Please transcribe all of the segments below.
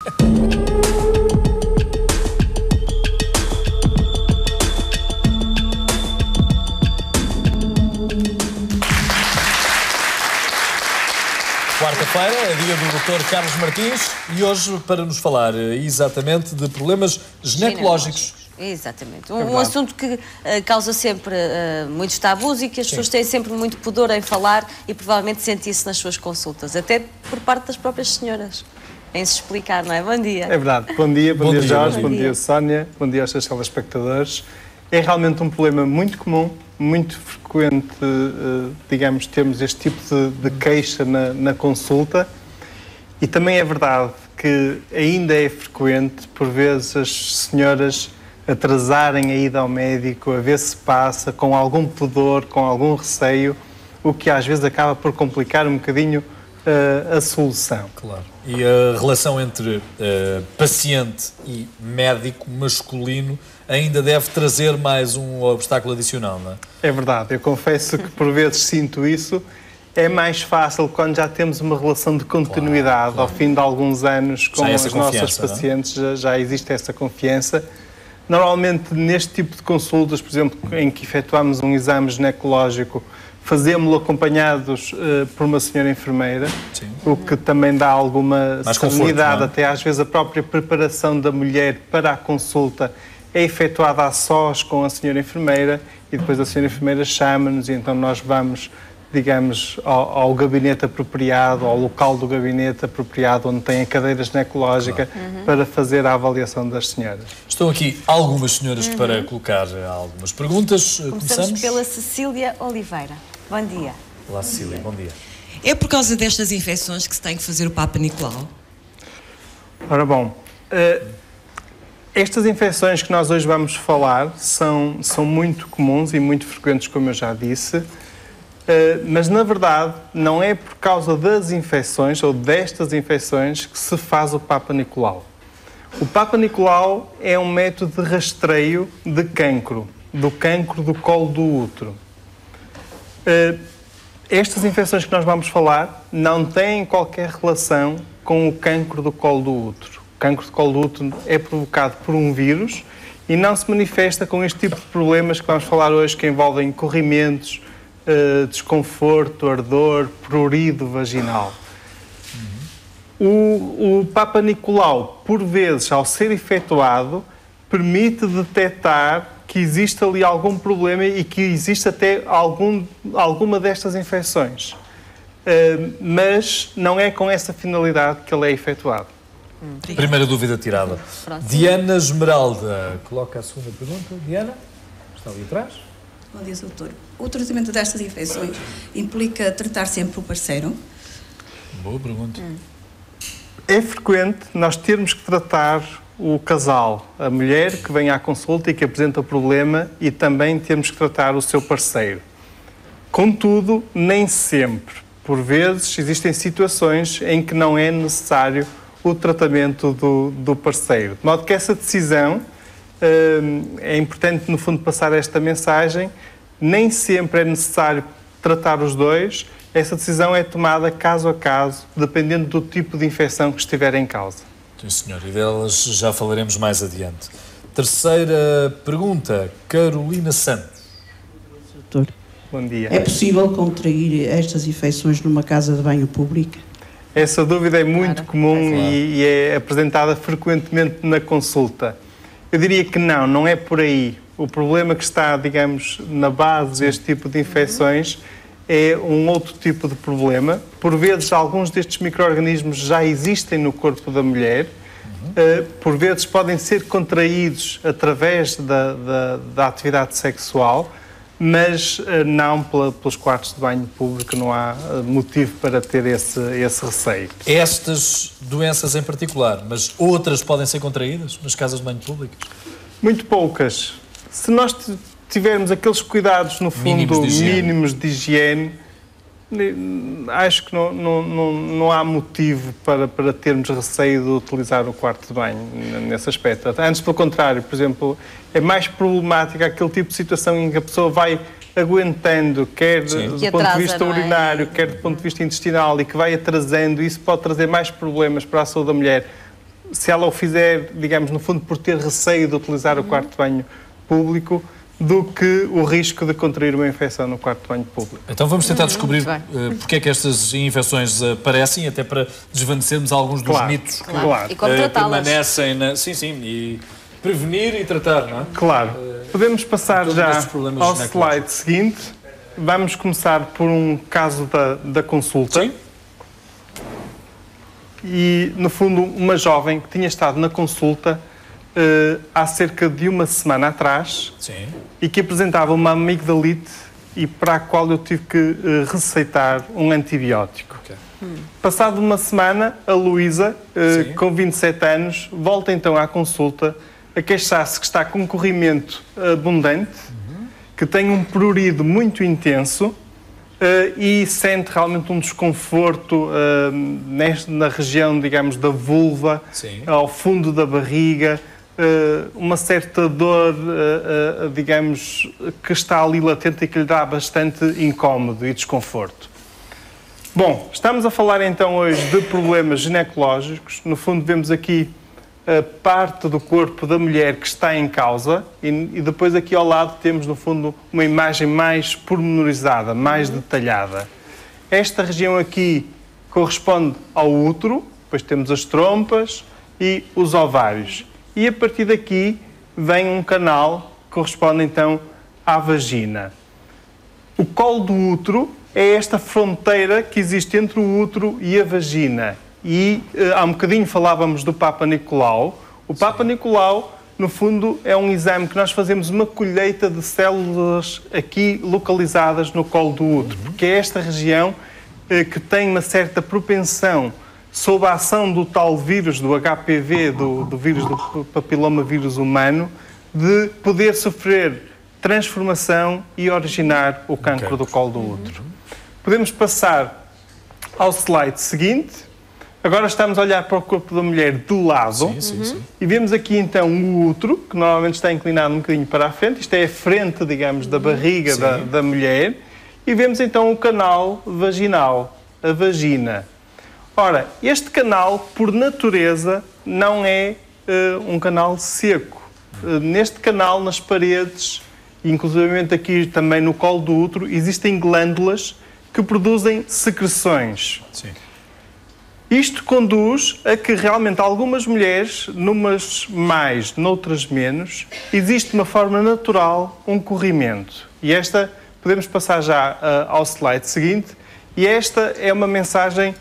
Quarta-feira é dia do Dr. Carlos Martins e hoje para nos falar exatamente de problemas ginecológicos. Exatamente. Um assunto que causa sempre muitos tabus e que as pessoas têm sempre muito pudor em falar e provavelmente sentem isso nas suas consultas, até por parte das próprias senhoras, em se explicar, não é? Bom dia. É verdade. Bom dia Jorge, bom dia Sónia, bom dia aos seus telespectadores. É realmente um problema muito comum, muito frequente, digamos, termos este tipo de queixa na consulta e também é verdade que ainda é frequente, por vezes, as senhoras atrasarem a ida ao médico, a ver se passa, com algum pudor, com algum receio, o que às vezes acaba por complicar um bocadinho a solução. Claro. E a relação entre paciente e médico masculino ainda deve trazer mais um obstáculo adicional, não é? É verdade. Eu confesso que por vezes sinto isso. É mais fácil quando já temos uma relação de continuidade, claro. Ao fim de alguns anos com as nossas pacientes, já existe essa confiança. Normalmente, neste tipo de consultas, por exemplo, em que efetuamos um exame ginecológico, fazemos-lo acompanhados por uma senhora enfermeira, sim, o que também dá alguma serenidade, até às vezes a própria preparação da mulher para a consulta é efetuada a sós com a senhora enfermeira e depois a senhora enfermeira chama-nos e então nós vamos, digamos, ao gabinete apropriado, ao local do gabinete apropriado onde tem a cadeira ginecológica, claro, para fazer a avaliação das senhoras. Estão aqui algumas senhoras para colocar algumas perguntas. Começamos pela Cecília Oliveira. Bom dia. Olá, Cecília, bom dia. É por causa destas infecções que se tem que fazer o Papa Nicolau? Ora bom, estas infecções que nós hoje vamos falar são muito comuns e muito frequentes, como eu já disse, mas na verdade não é por causa das infecções ou destas infecções que se faz o Papa Nicolau. O Papa Nicolau é um método de rastreio de cancro, do cancro do colo do útero. Estas infecções que nós vamos falar não têm qualquer relação com o cancro do colo do útero. O cancro do colo do útero é provocado por um vírus e não se manifesta com este tipo de problemas que vamos falar hoje, que envolvem corrimentos, desconforto, ardor, prurido vaginal. O Papa Nicolau, por vezes, ao ser efetuado, permite detectar que existe ali algum problema e que existe até alguma destas infecções. Mas não é com essa finalidade que ele é efetuado. Primeira dúvida tirada. Diana Esmeralda coloca a segunda pergunta. Diana, está ali atrás. Bom dia, doutor. O tratamento destas infecções implica tratar sempre o parceiro? Boa pergunta. É frequente nós termos que tratar o casal, a mulher que vem à consulta e que apresenta o problema, e também temos que tratar o seu parceiro. Contudo, nem sempre. Por vezes, existem situações em que não é necessário o tratamento do parceiro. De modo que essa decisão, é importante, no fundo, passar esta mensagem, nem sempre é necessário tratar os dois, essa decisão é tomada caso a caso, dependendo do tipo de infecção que estiver em causa. Sim, senhor, e delas já falaremos mais adiante. Terceira pergunta, Carolina Santos. Doutor, bom dia. É possível contrair estas infecções numa casa de banho pública? Essa dúvida é muito comum e é apresentada frequentemente na consulta. Eu diria que não é por aí. O problema que está, digamos, na base deste tipo de infecções é um outro tipo de problema. Por vezes, alguns destes micro-organismos já existem no corpo da mulher. Por vezes, podem ser contraídos através da atividade sexual, mas não pelos quartos de banho público, não há motivo para ter esse receio. Estas doenças em particular, mas outras podem ser contraídas nas casas de banho públicas? Muito poucas. Se nós tivermos aqueles cuidados, no fundo, mínimos de higiene, acho que não há motivo para termos receio de utilizar o quarto de banho nesse aspecto. Antes, pelo contrário, por exemplo, é mais problemática aquele tipo de situação em que a pessoa vai aguentando, quer do ponto de vista urinário, quer do ponto de vista intestinal, e que vai atrasando. Isso pode trazer mais problemas para a saúde da mulher se ela o fizer, digamos, no fundo, por ter receio de utilizar o quarto de banho público, do que o risco de contrair uma infecção no quarto de banho público. Então vamos tentar descobrir porque é que estas infecções aparecem, até para desvanecermos alguns dos mitos que permanecem Sim, e prevenir e tratar, não é? Claro. Podemos passar já ao slide seguinte. Vamos começar por um caso da consulta. Sim. E, no fundo, uma jovem que tinha estado na consulta há cerca de uma semana atrás. Sim. E que apresentava uma amigdalite e para a qual eu tive que receitar um antibiótico. Okay. Passado uma semana, a Luísa, com 27 anos, volta então à consulta a queixar-se que está com um corrimento abundante, que tem um prurido muito intenso e sente realmente um desconforto na região, digamos, da vulva, ao fundo da barriga, uma certa dor, digamos, que está ali latente e que lhe dá bastante incómodo e desconforto. Bom, estamos a falar então hoje de problemas ginecológicos. No fundo, vemos aqui a parte do corpo da mulher que está em causa e depois aqui ao lado temos, no fundo, uma imagem mais pormenorizada, mais detalhada. Esta região aqui corresponde ao útero, depois temos as trompas e os ovários. E a partir daqui vem um canal que corresponde então à vagina. O colo do útero é esta fronteira que existe entre o útero e a vagina. E há um bocadinho falávamos do Papa Nicolau. O Papa Nicolau, no fundo, é um exame que nós fazemos uma colheita de células aqui localizadas no colo do útero, porque é esta região que tem uma certa propensão, sob a ação do tal vírus, do HPV, do vírus do papiloma vírus humano, de poder sofrer transformação e originar o cancro do colo do útero. Podemos passar ao slide seguinte. Agora estamos a olhar para o corpo da mulher de lado e vemos aqui então o útero, que normalmente está inclinado um bocadinho para a frente. Isto é a frente, digamos, da barriga da mulher. E vemos então o canal vaginal, a vagina. Ora, este canal, por natureza, não é um canal seco. Neste canal, nas paredes, inclusivamente aqui também no colo do útero, existem glândulas que produzem secreções. Sim. Isto conduz a que realmente algumas mulheres, numas mais, noutras menos, existe de uma forma natural um corrimento. E esta, podemos passar já ao slide seguinte, e esta é uma mensagem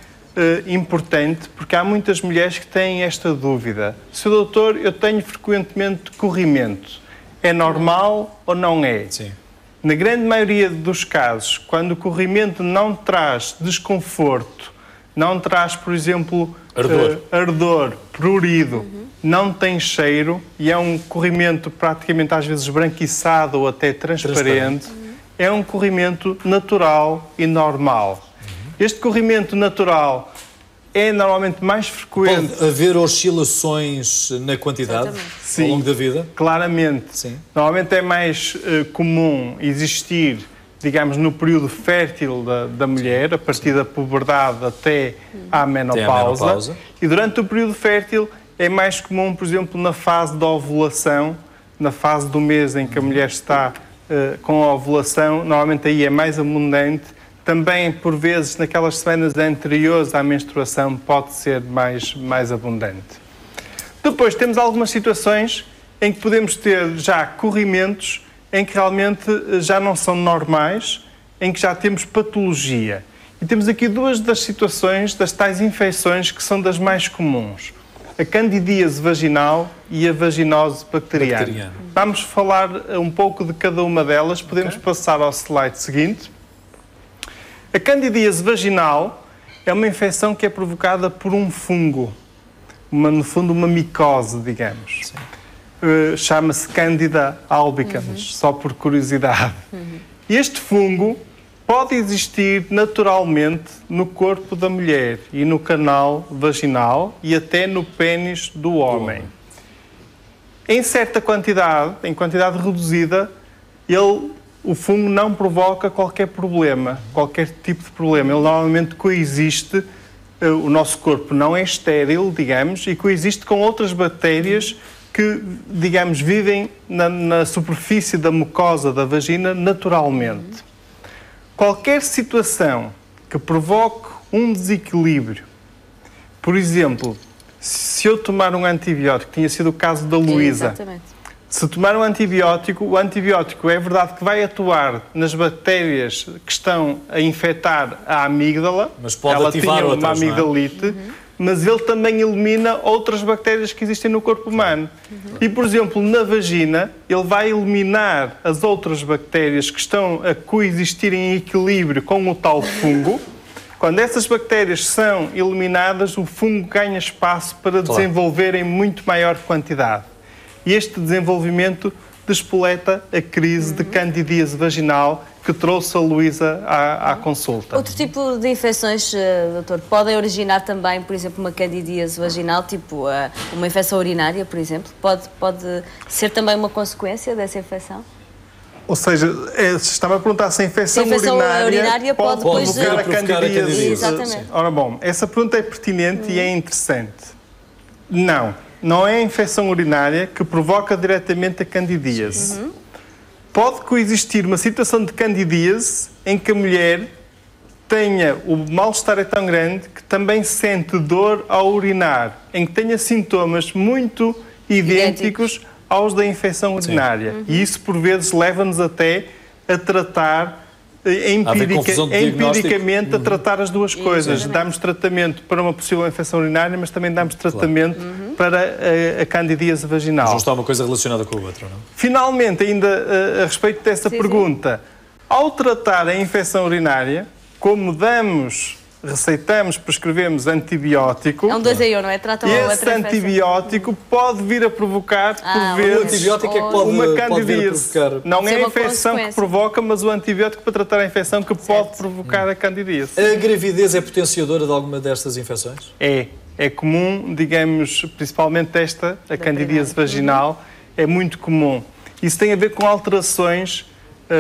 importante, porque há muitas mulheres que têm esta dúvida. Sr. doutor, eu tenho frequentemente corrimento. É normal ou não é? Sim. Na grande maioria dos casos, quando o corrimento não traz desconforto, não traz, por exemplo, ardor, prurido, não tem cheiro e é um corrimento praticamente às vezes esbranquiçado ou até transparente, é um corrimento natural e normal. Este corrimento natural é normalmente mais frequente. Pode haver oscilações na quantidade ao longo da vida? Claramente. Sim. Normalmente é mais comum existir, digamos, no período fértil da mulher, a partir da puberdade até à menopausa. E durante o período fértil é mais comum, por exemplo, na fase da ovulação, na fase do mês em que a mulher está com a ovulação, normalmente aí é mais abundante. Também, por vezes, naquelas semanas anteriores à menstruação, pode ser mais abundante. Depois, temos algumas situações em que podemos ter já corrimentos em que realmente já não são normais, em que já temos patologia. E temos aqui duas das situações, das tais infecções, que são das mais comuns. A candidíase vaginal e a vaginose bacteriana. Vamos falar um pouco de cada uma delas. Podemos passar ao slide seguinte. A candidíase vaginal é uma infecção que é provocada por um fungo, no fundo uma micose, digamos. Chama-se Candida albicans, só por curiosidade. Este fungo pode existir naturalmente no corpo da mulher e no canal vaginal e até no pênis do homem. Em certa quantidade, em quantidade reduzida, o fungo não provoca qualquer problema, qualquer tipo de problema. Ele normalmente coexiste o nosso corpo não é estéril, digamos, e coexiste com outras bactérias que, digamos, vivem na superfície da mucosa da vagina naturalmente. Qualquer situação que provoque um desequilíbrio, por exemplo, se eu tomar um antibiótico, tinha sido o caso da Luísa, se tomar um antibiótico, o antibiótico é verdade que vai atuar nas bactérias que estão a infectar a amígdala, mas pode ela ativar tinha outras, uma amigdalite, mas ele também elimina outras bactérias que existem no corpo humano. E, por exemplo, na vagina, ele vai eliminar as outras bactérias que estão a coexistir em equilíbrio com o tal fungo. Quando essas bactérias são eliminadas, o fungo ganha espaço para desenvolver em muito maior quantidade. E este desenvolvimento despoleta a crise de candidíase vaginal que trouxe a Luísa à consulta. Outro tipo de infecções, doutor, podem originar também, por exemplo, uma candidíase vaginal, tipo uma infecção urinária, por exemplo? Pode ser também uma consequência dessa infecção? Ou seja, estava a perguntar se a infecção urinária pode provocar a candidíase. Exatamente. Ora bom, essa pergunta é pertinente e é interessante. Não é a infecção urinária que provoca diretamente a candidíase. Pode coexistir uma situação de candidíase em que a mulher tenha, o mal-estar é tão grande que também sente dor ao urinar, em que tenha sintomas muito idênticos aos da infecção urinária. E isso, por vezes, leva-nos até a tratar empiricamente a tratar as duas coisas. Damos tratamento para uma possível infecção urinária, mas também damos tratamento para a candidíase vaginal. Mas não está uma coisa relacionada com a outra, não? Finalmente, ainda a respeito dessa pergunta, ao tratar a infecção urinária, como receitamos, prescrevemos antibiótico. É um 2 em 1, não é? Tratam a outra esse antibiótico pode vir a provocar, por vezes, o antibiótico é que pode, uma candidíase. Não é a infecção que provoca, mas o antibiótico para tratar a infecção que pode provocar a candidíase. A gravidez é potenciadora de alguma destas infecções? É comum, digamos, principalmente a candidíase vaginal, é muito comum. Isso tem a ver com alterações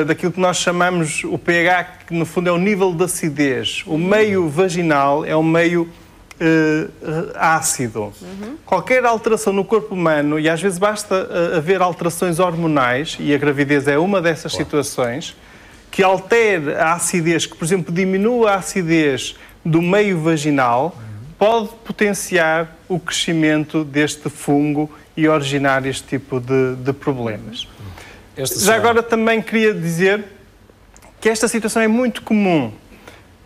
daquilo que nós chamamos o pH, que no fundo é o nível de acidez. O meio vaginal é um meio ácido. Qualquer alteração no corpo humano, e às vezes basta haver alterações hormonais, e a gravidez é uma dessas situações, que altere a acidez, que por exemplo diminua a acidez do meio vaginal, pode potenciar o crescimento deste fungo e originar este tipo de problemas. Já agora também queria dizer que esta situação é muito comum.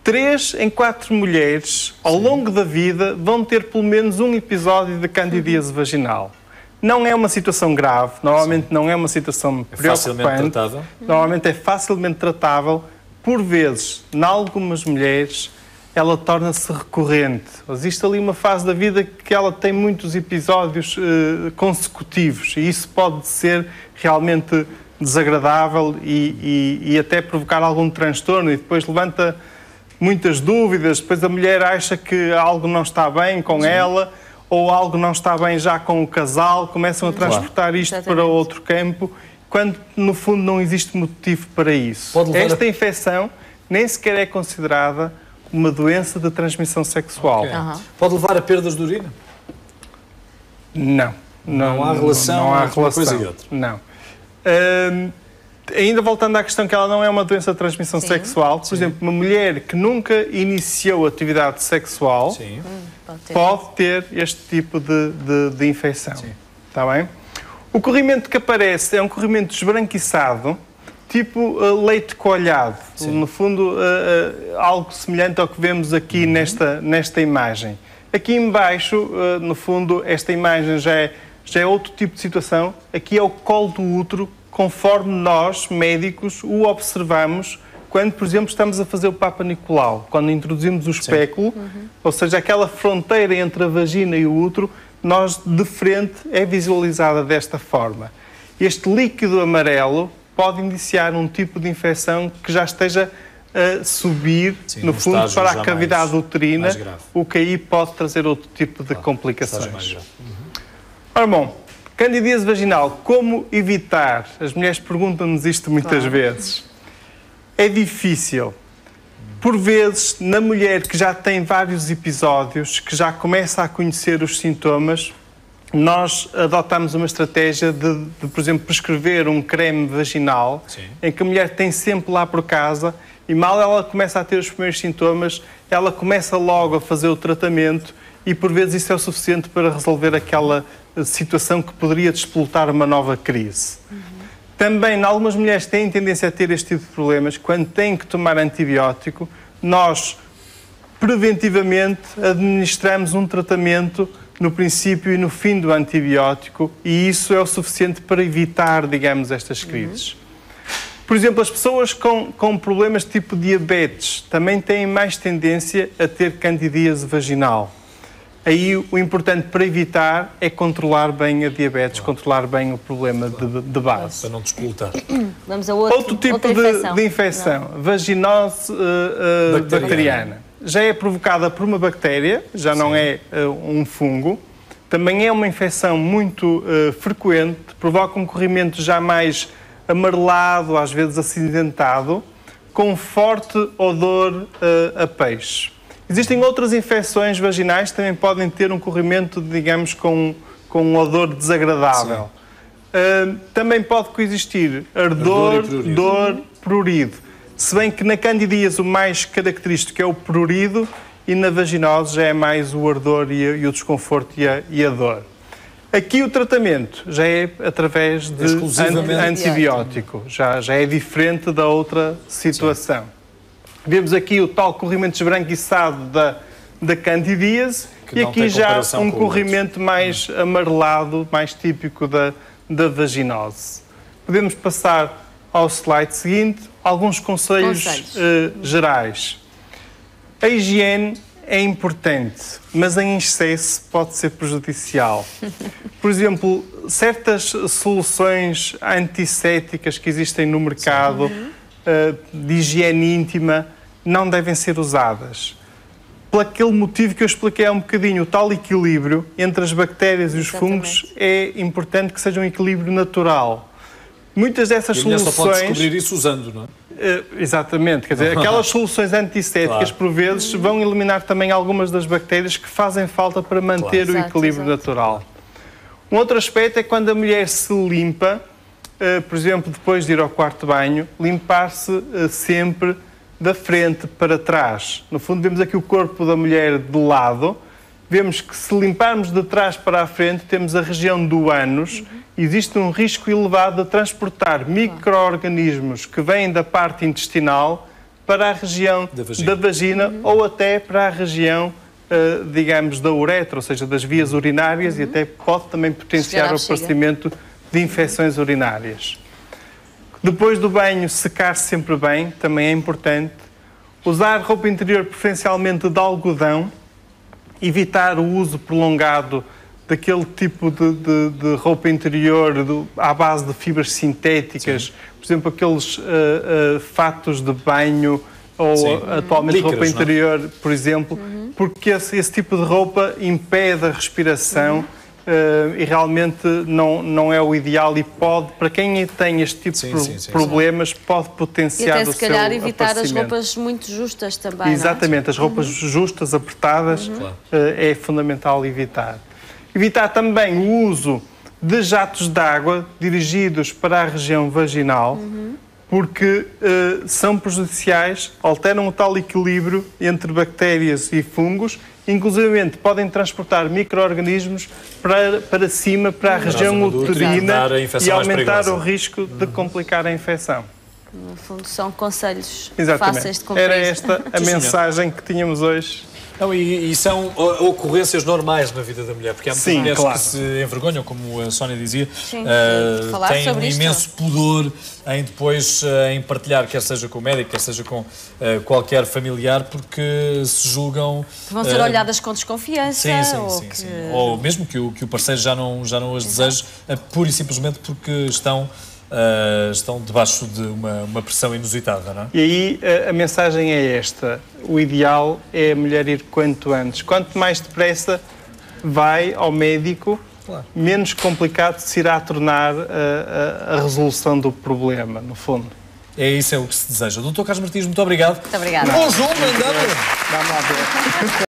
3 em 4 mulheres, ao longo da vida, vão ter pelo menos um episódio de candidíase vaginal. Não é uma situação grave, normalmente não é uma situação preocupante. Facilmente tratável? Normalmente é facilmente tratável. Por vezes, em algumas mulheres, ela torna-se recorrente. Existe ali uma fase da vida que ela tem muitos episódios consecutivos e isso pode ser realmente desagradável e até provocar algum transtorno e depois levanta muitas dúvidas, depois a mulher acha que algo não está bem com ela ou algo não está bem já com o casal, começam a transportar isto para outro campo, quando no fundo não existe motivo para isso. Esta infecção nem sequer é considerada uma doença de transmissão sexual. Pode levar a perdas de urina? Não. Não há relação entre uma coisa e outra? Não. Ainda voltando à questão que ela não é uma doença de transmissão sexual, por exemplo, uma mulher que nunca iniciou atividade sexual pode ter este tipo de infecção. Está bem? O corrimento que aparece é um corrimento esbranquiçado, tipo leite coalhado. No fundo, algo semelhante ao que vemos aqui nesta imagem. Aqui embaixo, no fundo, esta imagem já é outro tipo de situação. Aqui é o colo do útero, conforme nós, médicos, o observamos quando, por exemplo, estamos a fazer o Papa Nicolau, quando introduzimos o espéculo, ou seja, aquela fronteira entre a vagina e o útero, nós, de frente, é visualizada desta forma. Este líquido amarelo pode indiciar um tipo de infecção que já esteja a subir, no fundo, para a cavidade uterina, o que aí pode trazer outro tipo de complicações. Ora bom, candidíase vaginal, como evitar? As mulheres perguntam-nos isto muitas vezes. É difícil. Por vezes, na mulher que já tem vários episódios, que já começa a conhecer os sintomas, nós adotamos uma estratégia de, por exemplo, prescrever um creme vaginal, em que a mulher tem sempre lá por casa e mal ela começa a ter os primeiros sintomas, ela começa logo a fazer o tratamento e, por vezes, isso é o suficiente para resolver aquela situação que poderia despoltar uma nova crise. Também, em algumas mulheres que têm tendência a ter este tipo de problemas, quando têm que tomar antibiótico, nós, preventivamente, administramos um tratamento no princípio e no fim do antibiótico e isso é o suficiente para evitar, digamos, estas crises. Por exemplo, as pessoas com problemas tipo diabetes também têm mais tendência a ter candidíase vaginal. Aí o importante para evitar é controlar bem a diabetes, controlar bem o problema de base. Para não despoltar. Vamos a outro tipo de infecção, vaginose bacteriana. Já é provocada por uma bactéria, já não é um fungo. Também é uma infecção muito frequente, provoca um corrimento já mais amarelado, às vezes acinzentado, com forte odor a peixe. Existem outras infecções vaginais que também podem ter um corrimento, digamos, com um odor desagradável. Também pode coexistir ardor, dor, prurido. Se bem que na candidíase o mais característico é o prurido e na vaginose já é mais o ardor e o desconforto e a dor. Aqui o tratamento já é através de antibiótico, já é diferente da outra situação. Vemos aqui o tal corrimento esbranquiçado da candidíase e aqui já um corrimento mais amarelado, mais típico da vaginose. Podemos passar ao slide seguinte, alguns conselhos gerais. A higiene é importante, mas em excesso pode ser prejudicial. Por exemplo, certas soluções antissépticas que existem no mercado de higiene íntima não devem ser usadas. Por aquele motivo que eu expliquei há um bocadinho, o tal equilíbrio entre as bactérias e os fungos é importante que seja um equilíbrio natural. Muitas dessas soluções... só pode descobrir isso usando, não é? Exatamente, quer dizer, aquelas soluções antissépticas, por vezes, vão eliminar também algumas das bactérias que fazem falta para manter o equilíbrio natural. Um outro aspecto é quando a mulher se limpa, por exemplo, depois de ir ao quarto de banho, limpar-se sempre da frente para trás. No fundo, vemos aqui o corpo da mulher de lado, vemos que se limparmos de trás para a frente, temos a região do ânus, existe um risco elevado de transportar micro-organismos que vêm da parte intestinal para a região da vagina ou até para a região, digamos, da uretra, ou seja, das vias urinárias e até pode também potenciar o aparecimento de infecções urinárias. Depois do banho, secar-se sempre bem, também é importante. Usar roupa interior preferencialmente de algodão, evitar o uso prolongado daquele tipo de roupa interior à base de fibras sintéticas, por exemplo, aqueles fatos de banho ou atualmente licras, roupa interior, por exemplo, porque esse tipo de roupa impede a respiração e realmente não é o ideal e pode, para quem tem este tipo de problemas, pode potenciar o seu aparecimento. E até se calhar evitar as roupas muito justas também. Exatamente, as roupas justas, apertadas, é fundamental evitar. Evitar também o uso de jatos de água dirigidos para a região vaginal, porque são prejudiciais, alteram o tal equilíbrio entre bactérias e fungos, inclusivamente podem transportar micro-organismos para cima, para a região uterina e aumentar o risco de complicar a infecção. No fundo, são conselhos Exatamente. Fáceis de cumprir. Era esta a mensagem que tínhamos hoje. Não, e são ocorrências normais na vida da mulher, porque há muitas mulheres que se envergonham, como a Sónia dizia, têm um imenso pudor em depois em partilhar, quer seja com o médico, quer seja com qualquer familiar, porque se julgam... Vão ser olhadas com desconfiança. Sim. Ou mesmo que o parceiro já não as deseje, pura e simplesmente porque estão debaixo de uma pressão inusitada, não é? E aí a mensagem é esta. O ideal é a mulher ir quanto antes. Quanto mais depressa vai ao médico, menos complicado se irá tornar a resolução do problema, no fundo. É isso, é o que se deseja. Dr. Carlos Martins, muito obrigado. Muito obrigada. Bom jogo, andando. Vamos lá ver.